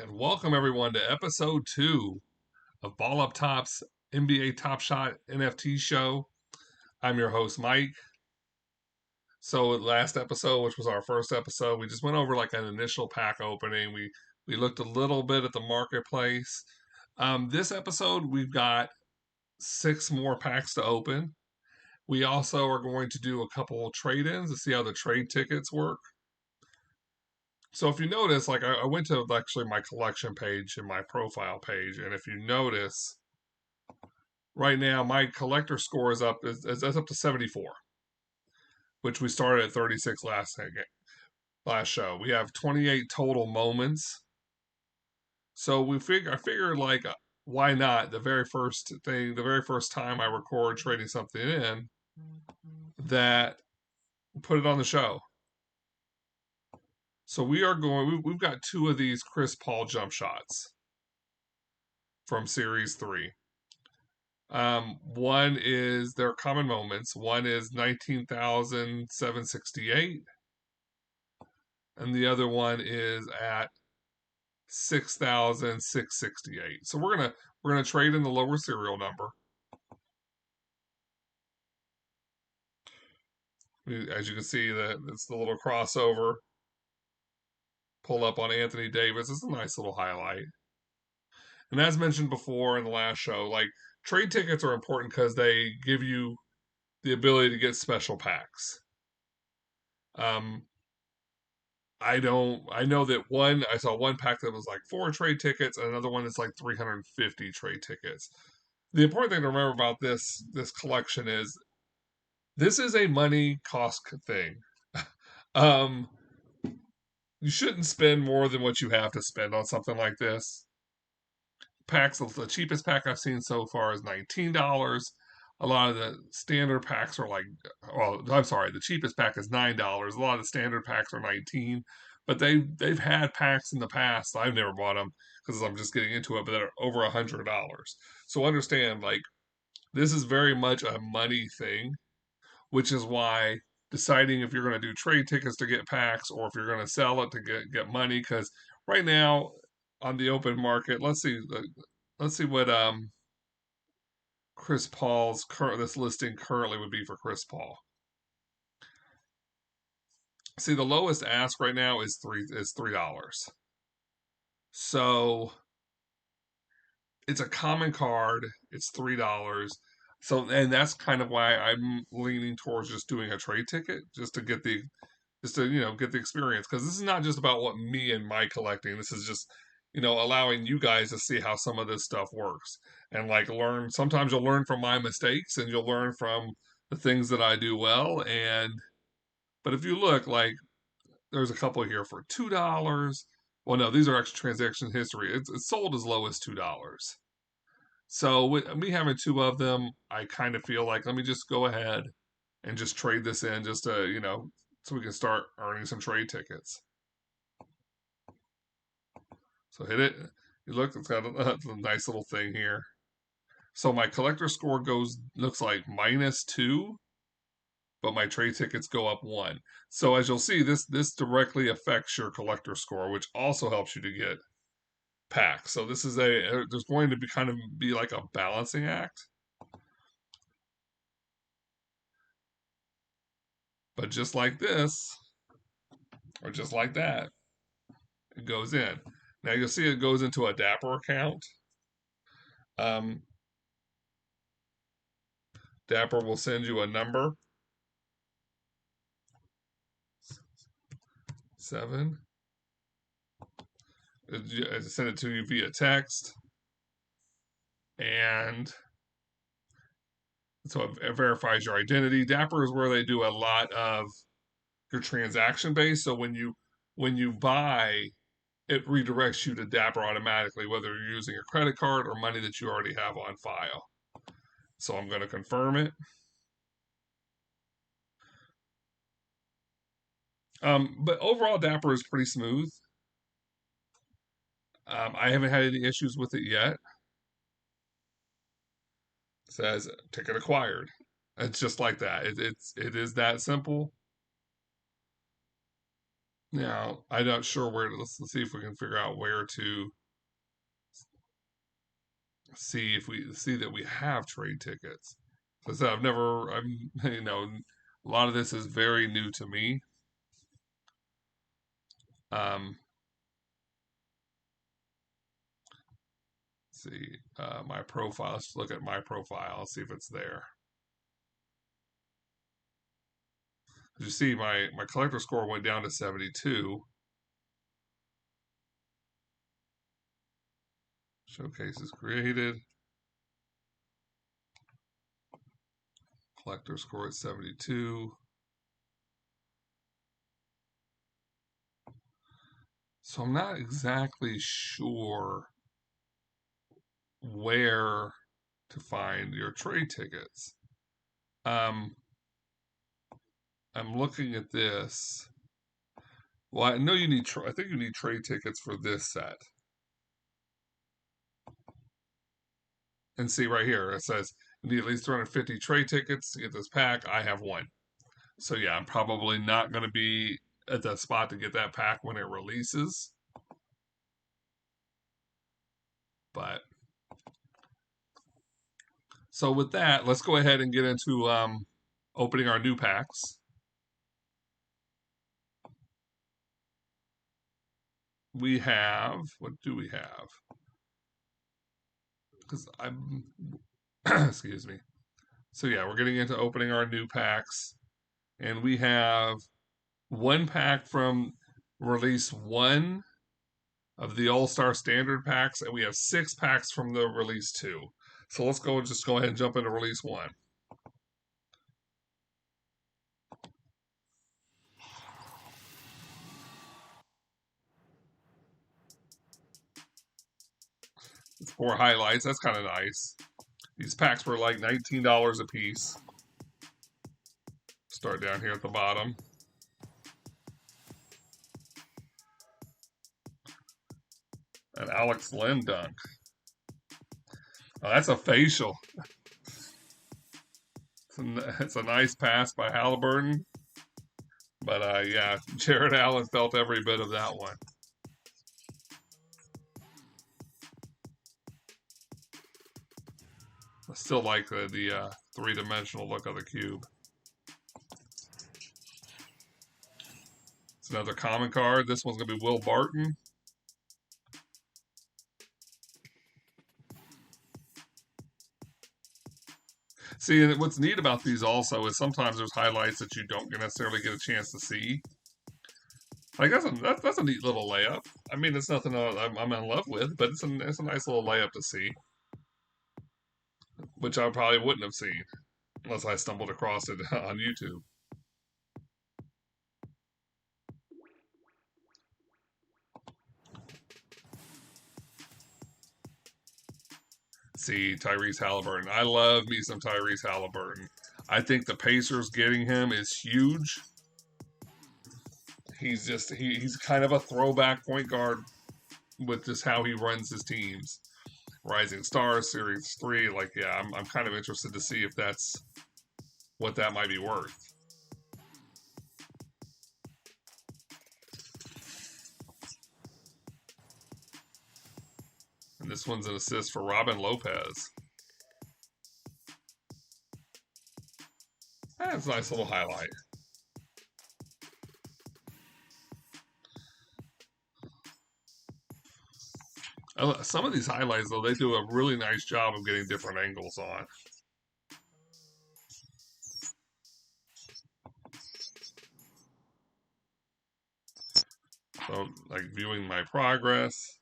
And welcome everyone to episode 2 of Ball Up Top's NBA Top Shot NFT show. I'm your host, Mike. So last episode, which was our first episode, we just went over like an initial pack opening. We looked a little bit at the marketplace. This episode, we've got 6 more packs to open. We also are going to do a couple trade-ins to see how the trade tickets work. So if you notice, like I went to actually my collection page and my profile page, and if you notice, right now my collector score is up to 74, which we started at 36 last show. We have 28 total moments. So I figured like why not the very first time I record trading something in, that put it on the show. So we've got 2 of these Chris Paul jump shots from series 3. One is their common moments. One is 19,768, and the other one is at 6,668. So we're gonna trade in the lower serial number. As you can see, that it's the little crossover pull up on Anthony Davis. It's a nice little highlight. And as mentioned before in the last show, like trade tickets are important because they give you the ability to get special packs. Um, I don't. I know that I saw one pack that was like 4 trade tickets, and another one that's like 350 trade tickets. The important thing to remember about this collection is this is a money cost thing. um, you shouldn't spend more than what you have to spend on something like this. Packs, the cheapest pack I've seen so far is $19. A lot of the standard packs are like, well, I'm sorry, the cheapest pack is $9. A lot of the standard packs are 19, but they've had packs in the past. I've never bought them because I'm just getting into it, but they're over $100. So understand, like, this is very much a money thing, which is why deciding if you're going to do trade tickets to get packs or if you're going to sell it to get money. Because right now on the open market, let's see what Chris Paul's current this listing currently would be for Chris Paul. See, the lowest ask right now is $3. So it's a common card. It's $3. So and that's kind of why I'm leaning towards just doing a trade ticket, just to get the experience, because this is not just about what me and my collecting. This is just allowing you guys to see how some of this stuff works and like learn. Sometimes you'll learn from my mistakes and you'll learn from the things that I do well. And but if you look, like, there's a couple here for $2. Well, no, these are actually transaction history. It's sold as low as $2. So with me having 2 of them, I kind of feel like let me just go ahead and just trade this in just to so we can start earning some trade tickets. So hit it. You look, it's got a nice little thing here. So my collector score looks like -2, but my trade tickets go up 1. So as you'll see, this directly affects your collector score, which also helps you to get packs. So this is there's going to be kind of be like a balancing act. But just like this, or just like that, it goes in. Now you'll see it goes into a Dapper account. Um, Dapper will send you a number 7. I send it to you via text, and so it verifies your identity. Dapper is where they do a lot of your transaction base. So when you buy, it redirects you to Dapper automatically, whether you're using a credit card or money that you already have on file. So I'm going to confirm it. But overall, Dapper is pretty smooth. I haven't had any issues with it yet. It says ticket acquired. It's just like that. It is that simple. Now, I'm not sure where to, let's see if we can figure out where to see if we see that we have trade tickets. So I said, a lot of this is very new to me. Um, let's see, my profile, let's look at my profile, see if it's there. As you see, my collector score went down to 72. Showcase is created. Collector score at 72. So I'm not exactly sure where to find your trade tickets. I'm looking at this. Well, I know you need. I think you need trade tickets for this set. And see right here, it says you need at least 350 trade tickets to get this pack. I have one. So yeah, I'm probably not going to be at that spot to get that pack when it releases. But so with that, let's go ahead and get into opening our new packs. We have, what do we have? Because I'm, excuse me. So yeah, we're getting into opening our new packs. And we have one pack from release 1 of the All-Star Standard packs, and we have 6 packs from the release 2. So let's just go ahead and jump into release 1. It's 4 highlights. That's kind of nice. These packs were like $19 a piece. Start down here at the bottom. An Alex Len dunk. Oh, that's a facial. It's a nice pass by Haliburton. But yeah, Jared Allen felt every bit of that one. I still like the three-dimensional look of the cube. It's another common card. This one's going to be Will Barton. See, what's neat about these also is sometimes there's highlights that you don't necessarily get a chance to see. Like that's a neat little layup. I mean, it's nothing I'm in love with, but it's a nice little layup to see, which I probably wouldn't have seen unless I stumbled across it on YouTube. See, Tyrese Haliburton. I love me some Tyrese Haliburton. I think the Pacers getting him is huge. He's kind of a throwback point guard with just how he runs his teams. Rising Stars Series 3, like yeah, I'm kind of interested to see if that's what that might be worth. And this one's an assist for Robin Lopez. That's a nice little highlight. Some of these highlights, though, they do a really nice job of getting different angles on. So, like viewing my progress.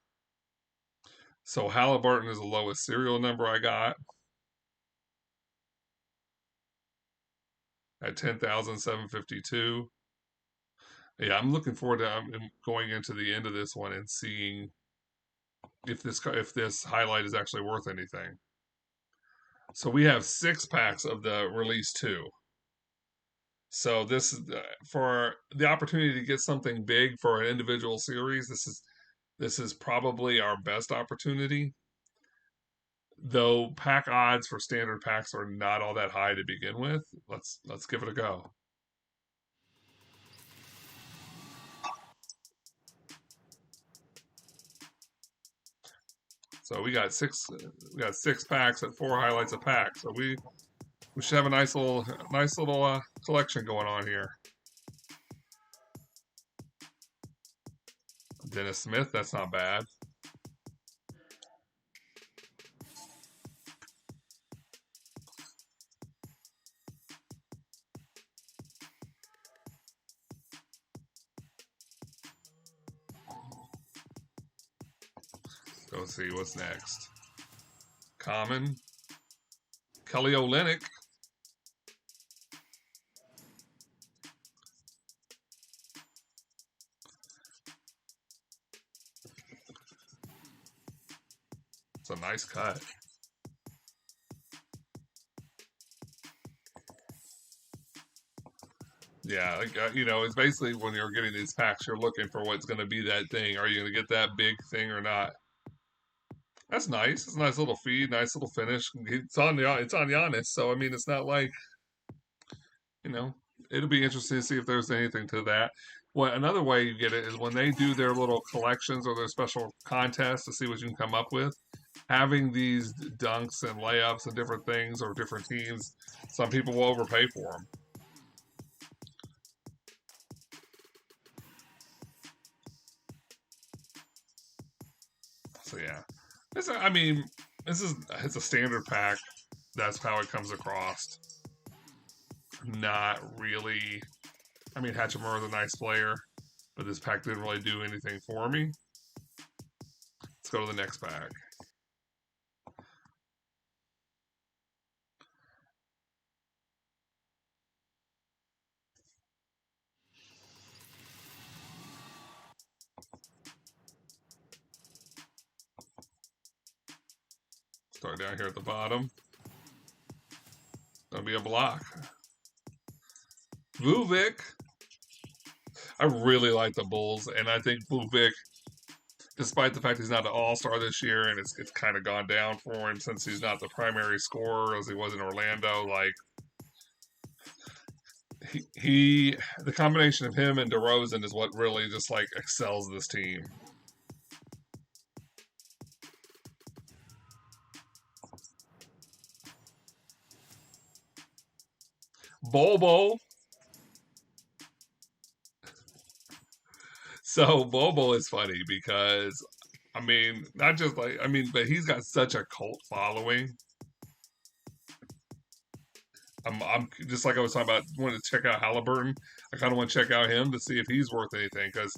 So Haliburton is the lowest serial number I got at 10,752. Yeah, I'm looking forward to going into the end of this one and seeing if this highlight is actually worth anything. So we have 6 packs of the release 2. So this is for the opportunity to get something big for an individual series. This is probably our best opportunity. Though pack odds for standard packs are not all that high to begin with. Let's give it a go. So we got six packs at 4 highlights a pack. So we should have a nice little collection going on here. Dennis Smith, that's not bad. Go see what's next. Common. Kelly Olynyk. It's a nice cut. Yeah, like, it's basically when you're getting these packs, you're looking for what's going to be that thing. Are you going to get that big thing or not? That's nice. It's a nice little feed, nice little finish. It's on Giannis, so I mean, it's not like it'll be interesting to see if there's anything to that. Well, another way you get it is when they do their little collections or their special contests to see what you can come up with. Having these dunks and layups and different things or different teams, some people will overpay for them. So yeah, it's a standard pack. That's how it comes across. Not really. I mean, Hachimura is a nice player, but this pack didn't really do anything for me. Let's go to the next pack. Start down here at the bottom. Gonna be a block. Vucevic. I really like the Bulls, and I think Vucevic, despite the fact he's not an All-Star this year, and it's kind of gone down for him since he's not the primary scorer as he was in Orlando. Like the combination of him and DeRozan is what really just like excels this team. Bobo. So Bobo is funny because, I mean, not just like, I mean, but he's got such a cult following. I'm just like I was talking about, wanting to check out Haliburton. I kind of want to check out him to see if he's worth anything because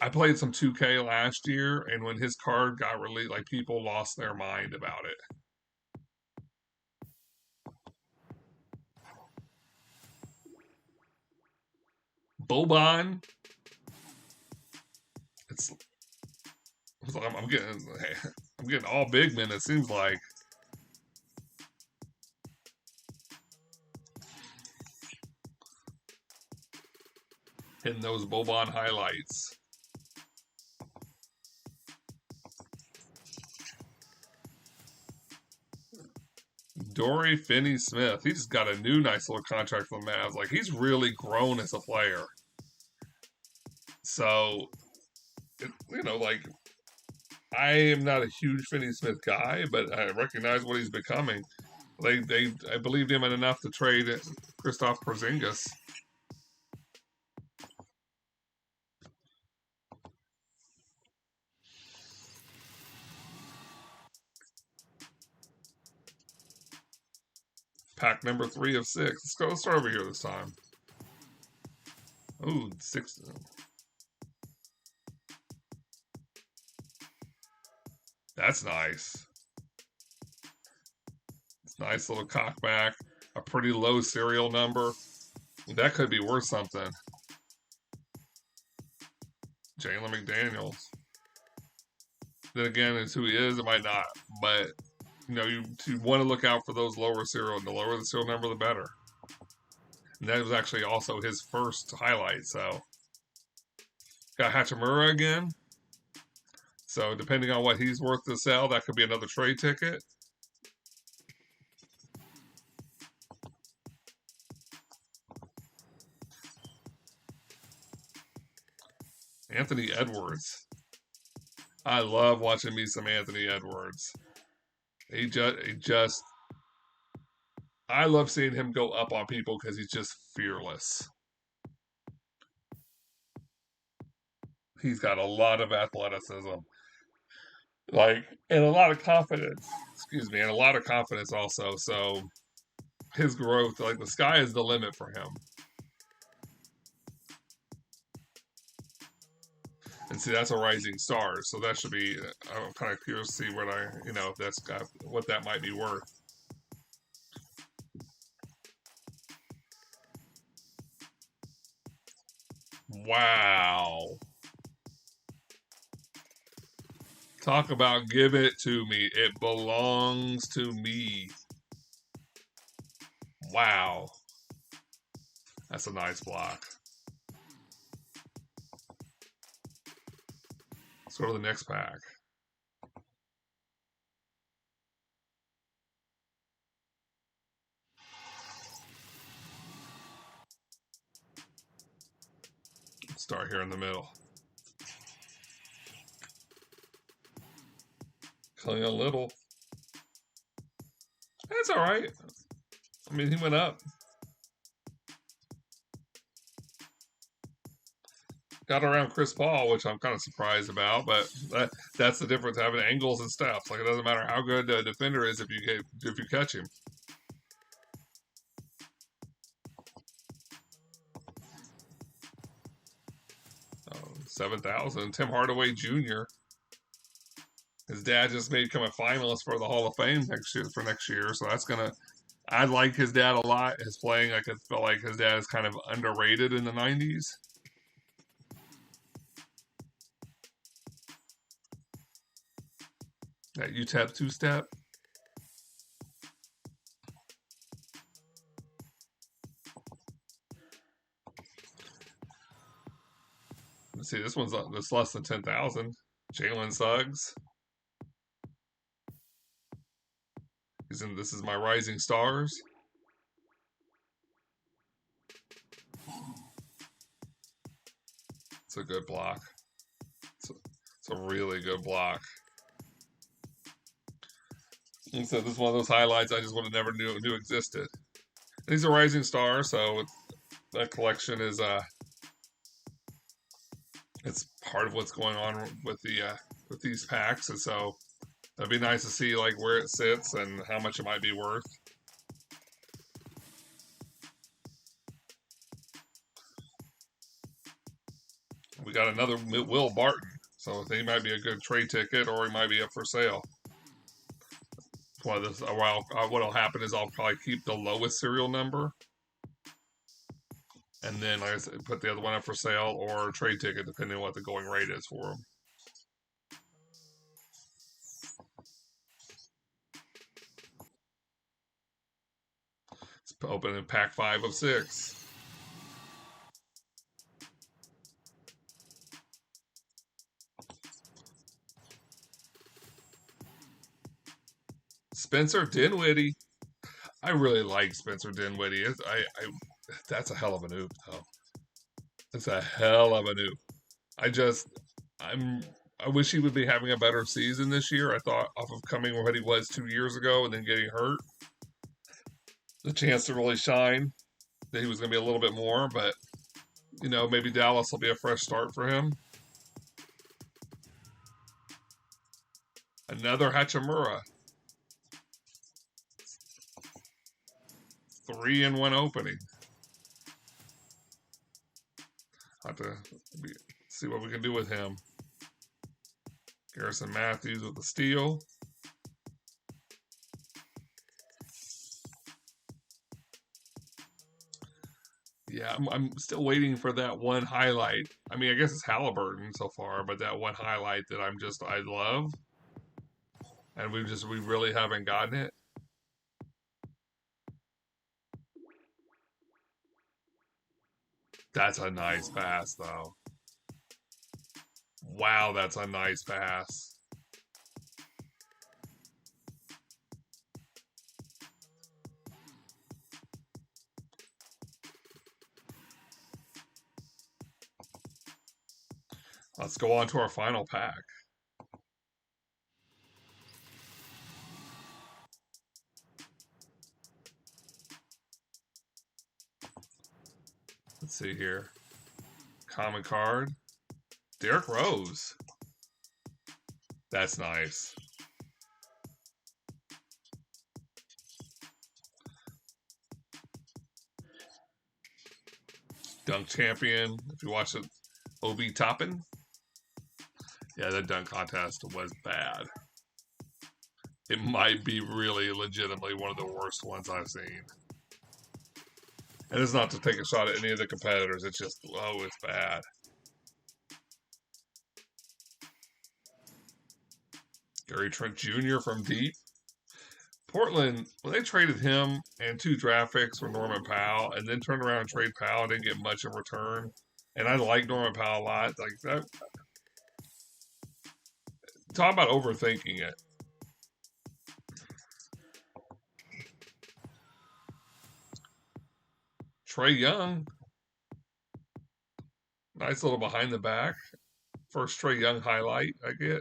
I played some 2K last year, and when his card got released, like people lost their mind about it. Boban. I'm getting all big men. It seems like. Hitting those Boban highlights. Dory Finney-Smith. He's got a new nice little contract for the Mavs. Like, he's really grown as a player. So, like, I am not a huge Finney-Smith guy, but I recognize what he's becoming. I believed him in enough to trade Kristaps Porzingis. Pack number 3 of 6. Let's start over here this time. Ooh, 6. That's nice. It's nice little cockback. A pretty low serial number. That could be worth something. Jalen McDaniels. Then again, it's who he is. It might not. But, you want to look out for those lower serial. The lower the serial number, the better. And that was actually also his first highlight. So, got Hachimura again. So, depending on what he's worth to sell, that could be another trade ticket. Anthony Edwards. I love watching me some Anthony Edwards. He just, I love seeing him go up on people because he's just fearless. He's got a lot of athleticism, like, and a lot of confidence. Excuse me, and a lot of confidence also. So his growth, like the sky is the limit for him. And see, that's a rising star, so that should be. I'm kind of curious to see what if that's got what that might be worth. Wow. Talk about give it to me. It belongs to me. Wow. That's a nice block. Let's go to the next pack. Let's start here in the middle. Killing a little. That's all right. I mean, he went up. Got around Chris Paul, which I'm kind of surprised about, but that's the difference having angles and steps. Like it doesn't matter how good the defender is if you catch him. 7,000. Tim Hardaway Jr. His dad just made him a finalist for the Hall of Fame next year, so that's gonna. I like his dad a lot. His playing, I could feel like his dad is kind of underrated in the '90s. That UTEP two-step. Let's see, this one's less than 10,000. Jalen Suggs. This is my Rising Stars. It's a good block. It's a really good block. And so this is one of those highlights I just would have never knew existed. And he's a Rising Star, so that collection is it's part of what's going on with these packs, and so it'd be nice to see like where it sits and how much it might be worth. We got another Will Barton, so he might be a good trade ticket, or he might be up for sale. What'll happen is I'll probably keep the lowest serial number, and then like I said, put the other one up for sale or trade ticket, depending on what the going rate is for them. It's open in pack 5 of 6. Spencer Dinwiddie. I really like Spencer Dinwiddie. That's a hell of an oop, though. It's a hell of an oop. I wish he would be having a better season this year. I thought off of coming what he was 2 years ago and then getting hurt, the chance to really shine, that he was going to be a little bit more, but maybe Dallas will be a fresh start for him. Another Hachimura. 3-in-1 opening. I'll have to see what we can do with him. Garrison Matthews with the steal. Yeah, I'm still waiting for that one highlight. I mean, I guess it's Haliburton so far, but that one highlight that I love, and we really haven't gotten it. That's a nice pass, though. Wow, that's a nice pass. Let's go on to our final pack. Let's see here. Common card. Derrick Rose. That's nice. Dunk champion. If you watch it, Obi Toppin. Yeah, that dunk contest was bad. It might be really legitimately one of the worst ones I've seen. And it's not to take a shot at any of the competitors. It's just, oh, it's bad. Gary Trent Jr. from deep. Portland, when they traded him and 2 draft picks for Norman Powell, and then turned around and trade Powell, didn't get much in return. And I like Norman Powell a lot. Like that. Talk about overthinking it. Trae Young. Nice little behind the back. First Trae Young highlight I get.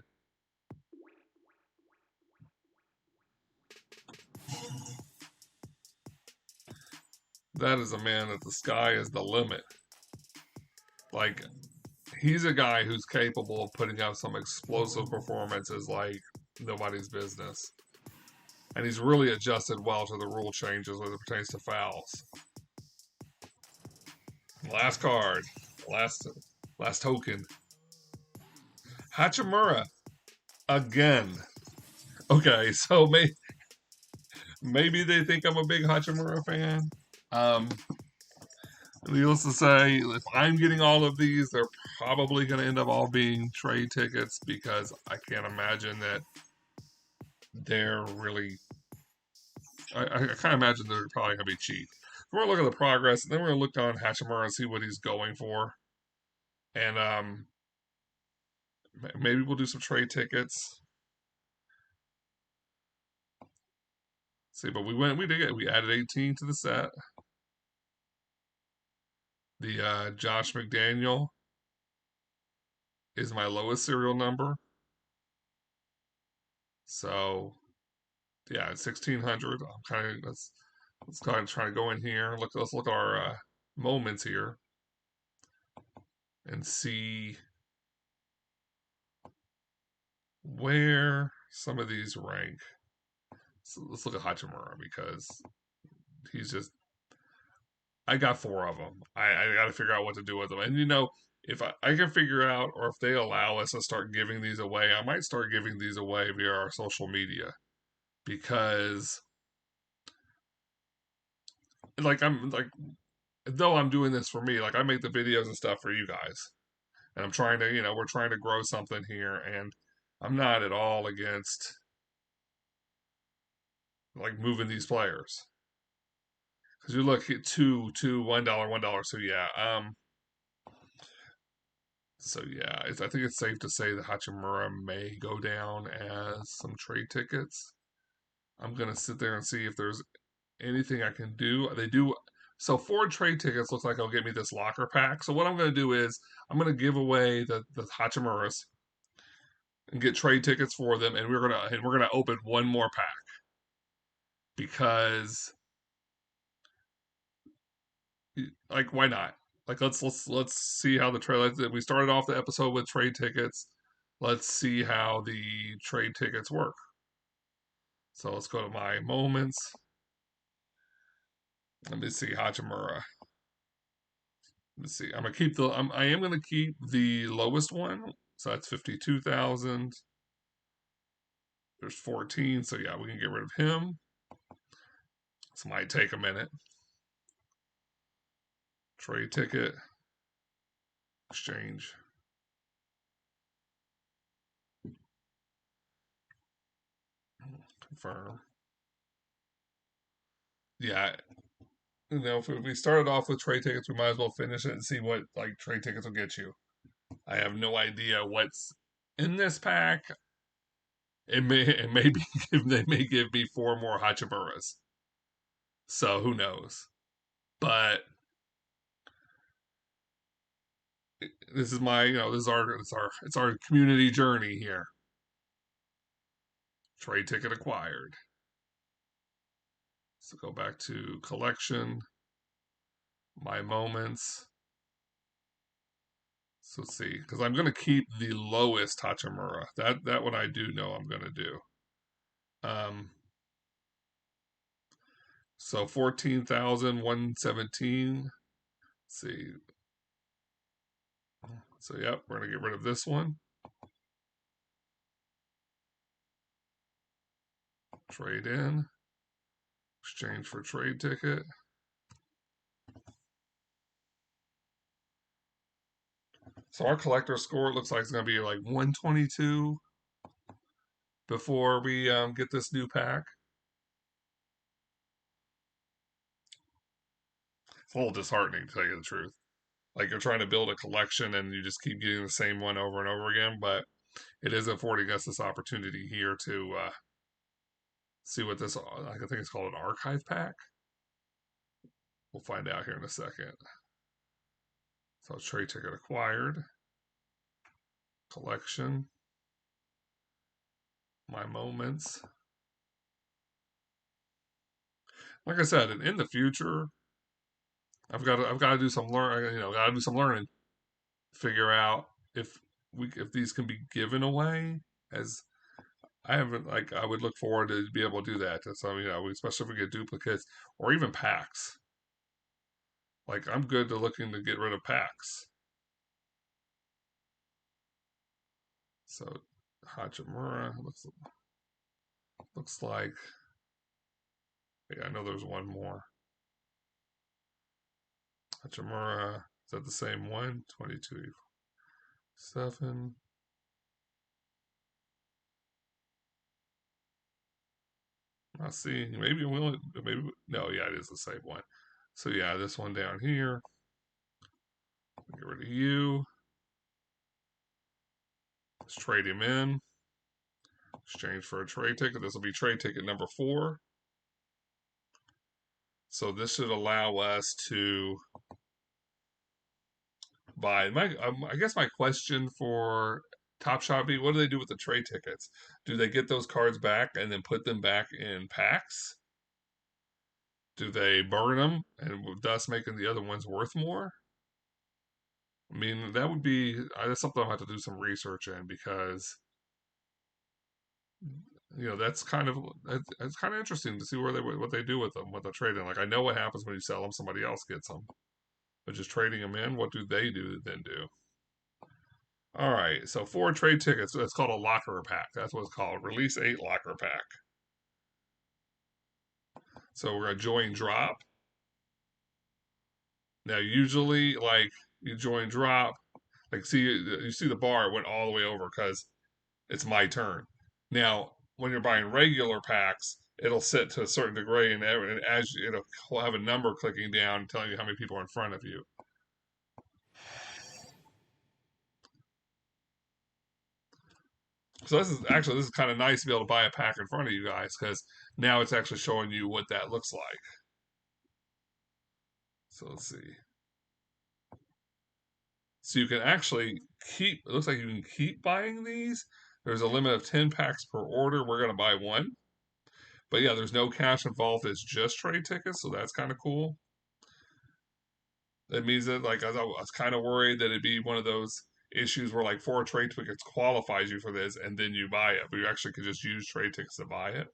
That is a man that the sky is the limit. Like, he's a guy who's capable of putting out some explosive performances like nobody's business. And he's really adjusted well to the rule changes as it pertains to fouls. Last card. Last token. Hachimura. Again. Okay, so maybe they think I'm a big Hachimura fan. Needless to say, if I'm getting all of these, they're probably going to end up all being trade tickets because I can't imagine that they're really. I can't imagine they're probably going to be cheap. We're going to look at the progress, and then we're going to look on Hachimura and see what he's going for. And maybe we'll do some trade tickets. See, but we added 18 to the set. The Josh McDaniel is my lowest serial number. So yeah, it's 1600. I'm kind of let's kind of try to go in here. Let's look at our moments here and see where some of these rank. So let's look at Hachimura because he's just. I got 4 of them. I got to figure out what to do with them. And if I can figure out, or if they allow us to start giving these away, I might start giving these away via our social media because, though I'm doing this for me, like I make the videos and stuff for you guys, and I'm trying to, we're trying to grow something here, and I'm not at all against like moving these players. Because you look at $2, $1. So yeah, I think it's safe to say that Hachimura may go down as some trade tickets. I'm gonna sit there and see if there's anything I can do. They do. So 4 trade tickets looks like they'll get me this locker pack. So what I'm gonna do is I'm gonna give away the Hachimuras and get trade tickets for them, and we're gonna open one more pack because like why not? Like let's see how the trade. We started off the episode with trade tickets. Let's see how the trade tickets work. So let's go to my moments. Let me see Hachimura. Let's see. I am gonna keep the lowest one. So that's 52,000. There's 14. So yeah, we can get rid of him. This might take a minute. Trade ticket. Exchange. Confirm. Yeah. If we started off with trade tickets, we might as well finish it and see what like trade tickets will get you. I have no idea what's in this pack. It may be they may give me 4 more Hachimuras. So who knows? But this is my this is our community journey here. Trade ticket acquired. So go back to collection, my moments. So let's see, because I'm going to keep the lowest Hachimura. That one I do know I'm going to do. So 14,117. Let's see. So yep, we're going to get rid of this one. Trade in. Exchange for trade ticket. So our collector score looks like it's going to be like 122 before we get this new pack. It's a little disheartening, to tell you the truth. Like you're trying to build a collection and you just keep getting the same one over and over again, but it is affording us this opportunity here to see what this, I think it's called an archive pack. We'll find out here in a second. So trade ticket acquired. Collection. My moments. Like I said, and in the future, I've got to do some got to do some learning. Figure out if these can be given away. As I haven't, like, I would look forward to be able to do that. So especially if we get duplicates or even packs. Like I'm good to looking to get rid of packs. So Hachimura looks like, yeah, I know there's one more. Hachimura, is that the same one? 22, 7. Not seeing. Maybe no. Yeah, it is the same one. So yeah, this one down here. Get rid of you. Let's trade him in. Exchange for a trade ticket. This will be trade ticket number 4. So this should allow us to buy. I guess my question for Top Shot be, what do they do with the trade tickets? Do they get those cards back and then put them back in packs? Do they burn them and thus making the other ones worth more? I mean, that's something I'll have to do some research in, because that's it's kind of interesting to see what they do with them, what they're trading. Like I know what happens when you sell them, somebody else gets them, but just trading them in, what do they then do? All right, so 4 trade tickets. It's called a locker pack. That's what it's called. Release 8 locker pack. So we're gonna join drop. Now usually, like, you join drop, like, see, you see the bar, it went all the way over because it's my turn. Now, when you're buying regular packs, it'll sit to a certain degree, and as it'll have a number clicking down telling you how many people are in front of you. So this is kind of nice to be able to buy a pack in front of you guys, because now it's actually showing you what that looks like. So let's see. So you can actually keep. It looks like you can keep buying these. There's a limit of 10 packs per order. We're gonna buy 1. But yeah, there's no cash involved. It's just trade tickets, so that's kind of cool. That means that, like, I was kind of worried that it'd be one of those issues where, like, 4 trade tickets qualifies you for this, and then you buy it. But you actually could just use trade tickets to buy it.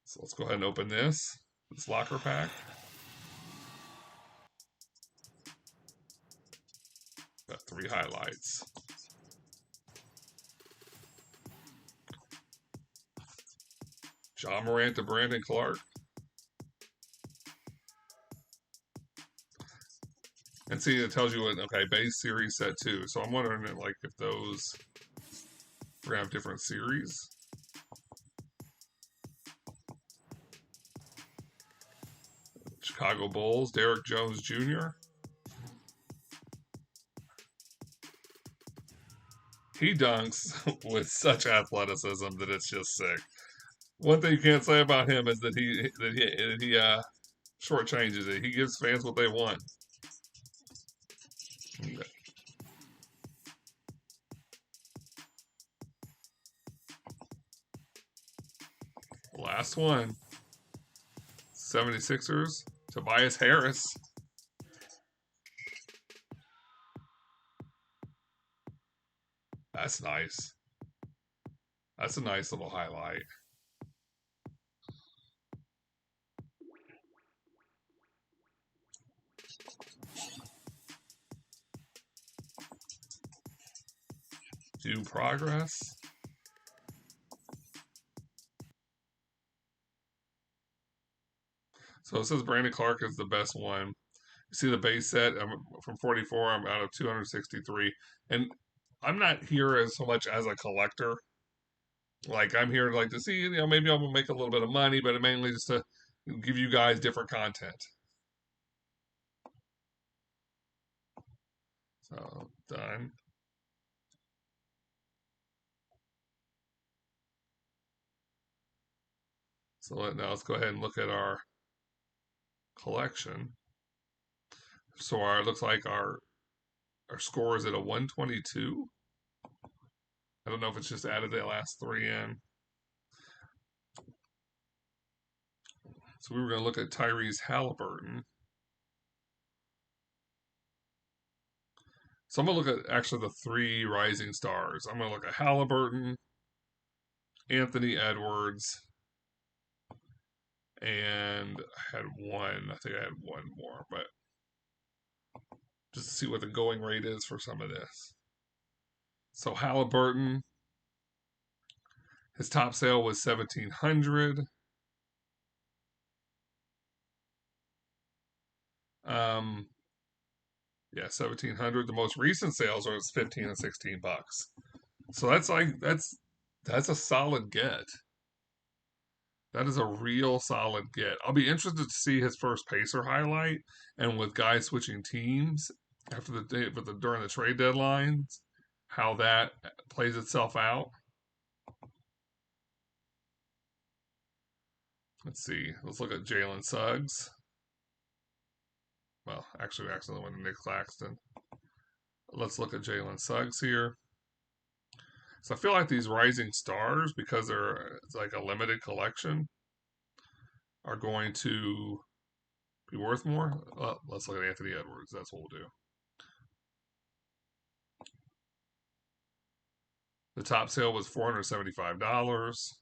So let's go ahead and open this locker pack. Got 3 highlights. Ja Morant to Brandon Clark. And see, it tells you what, okay, base series set 2. So I'm wondering, like, if those we're gonna have different series. Chicago Bulls, Derrick Jones Jr. He dunks with such athleticism that it's just sick. One thing you can't say about him is that he shortchanges it. He gives fans what they want. Last one. 76ers, Tobias Harris. That's nice. That's a nice little highlight. Due progress. So it says Brandon Clark is the best one. You see the base set from 44. I'm out of 263, and I'm not here as so much as a collector. Like I'm here like to see, maybe I'll make a little bit of money, but mainly just to give you guys different content. So done. So now let's go ahead and look at our collection. So it looks like our score is at a 122. I don't know if it's just added the last three in. So we were going to look at Tyrese Haliburton. So I'm going to look at actually the three rising stars. I'm going to look at Haliburton, Anthony Edwards, and I had one. I think I had one more, but just to see what the going rate is for some of this. So Haliburton, his top sale was 1,700. Yeah, 1,700. The most recent sales are 15 and $16. So that's a solid get. That is a real solid get. I'll be interested to see his first Pacer highlight, and with guys switching teams after the day, but during the trade deadlines, how that plays itself out. Let's see. Let's look at Jalen Suggs. Well, actually, we accidentally went to Nick Claxton. Let's look at Jalen Suggs here. So I feel like these rising stars, because it's like a limited collection, are going to be worth more. Let's look at Anthony Edwards. That's what we'll do. The top sale was $475.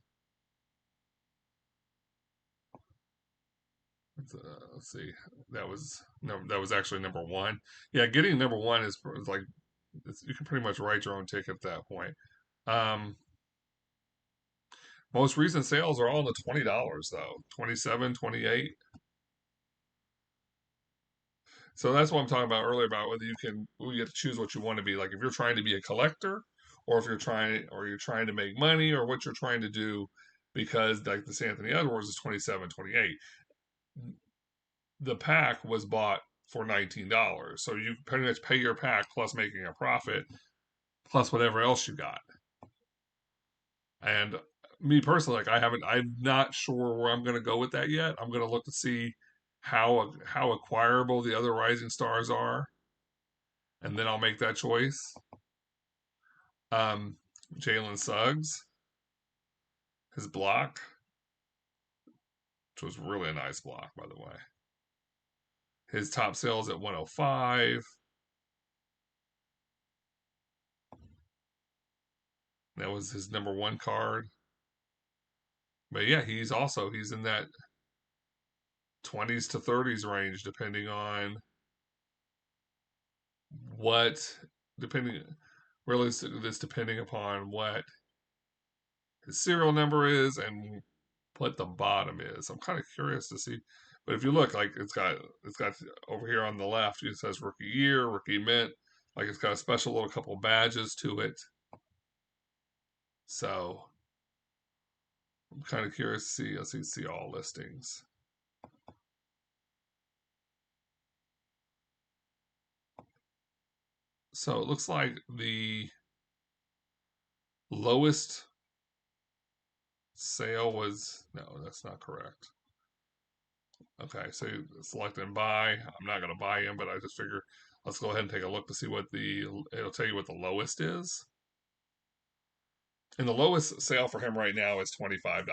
Let's see. That was actually number one. Yeah, getting number one is like you can pretty much write your own ticket at that point. Um, Most recent sales are all in the $20 though. 27, 28. So that's what I'm talking about earlier about whether you get to choose what you want to be. Like if you're trying to be a collector, or if you're trying to make money, or what you're trying to do, because like this Anthony Edwards is 27, 28. The pack was bought for $19. So you pretty much pay your pack plus making a profit, plus whatever else you got. And me personally, like I'm not sure where I'm gonna go with that yet. I'm gonna look to see how acquirable the other rising stars are, and then I'll make that choice. Um, Jalen Suggs, his block, which was really a nice block, by the way. His top sales at 105. That was his number one card. But yeah, he's in that 20s to 30s range, depending on what, depending, really, this depending upon what his serial number is and what the bottom is. I'm kind of curious to see. But if you look, like it's got over here on the left, it says rookie year, rookie mint. Like it's got a special little couple badges to it. So I'm kind of curious to see. Let's see all listings. So it looks like the lowest sale was, no, that's not correct. Okay, so select and buy. I'm not going to buy him, but I just figure let's go ahead and take a look to see it'll tell you what the lowest is. And the lowest sale for him right now is $25.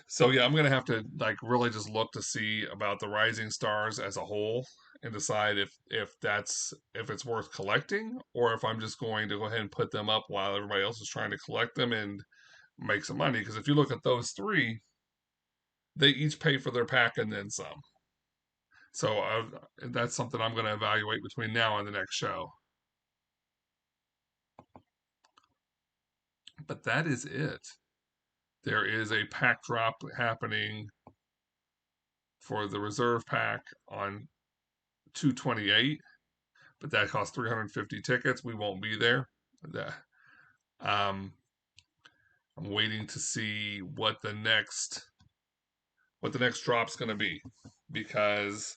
So yeah, I'm gonna have to like really just look to see about the rising stars as a whole, and decide if it's worth collecting, or if I'm just going to go ahead and put them up while everybody else is trying to collect them and make some money. Because if you look at those three, they each pay for their pack and then some. So that's something I'm going to evaluate between now and the next show. But that is it. There is a pack drop happening for the reserve pack on 228, but that costs 350 tickets. We won't be there. Um, I'm waiting to see what the next drop's going to be, because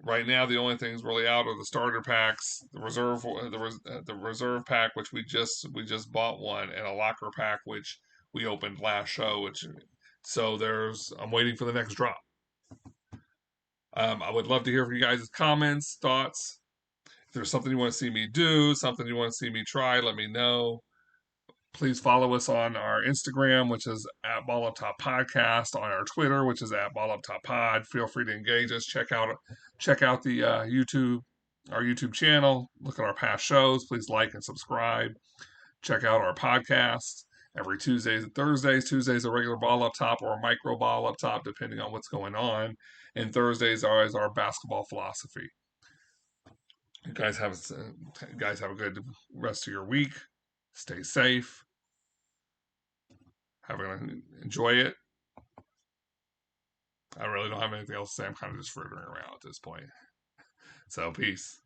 right now the only things really out are the starter packs, the reserve pack, which we just bought one, and a locker pack, which we opened last show. So I'm waiting for the next drop. I would love to hear from you guys' comments, thoughts. If there's something you want to see me do, something you want to see me try, let me know. Please follow us on our Instagram, which is at Ball Up Top Podcast, on our Twitter, which is at Ball Up Top Pod. Feel free to engage us. Check out the our YouTube channel. Look at our past shows. Please like and subscribe. Check out our podcast every Tuesdays and Thursdays. Tuesdays a regular Ball Up Top or a micro Ball Up Top, depending on what's going on. And Thursdays are our basketball philosophy. You guys have a good rest of your week. Stay safe. Enjoy it. I really don't have anything else to say. I'm kind of just frittering around at this point. So, peace.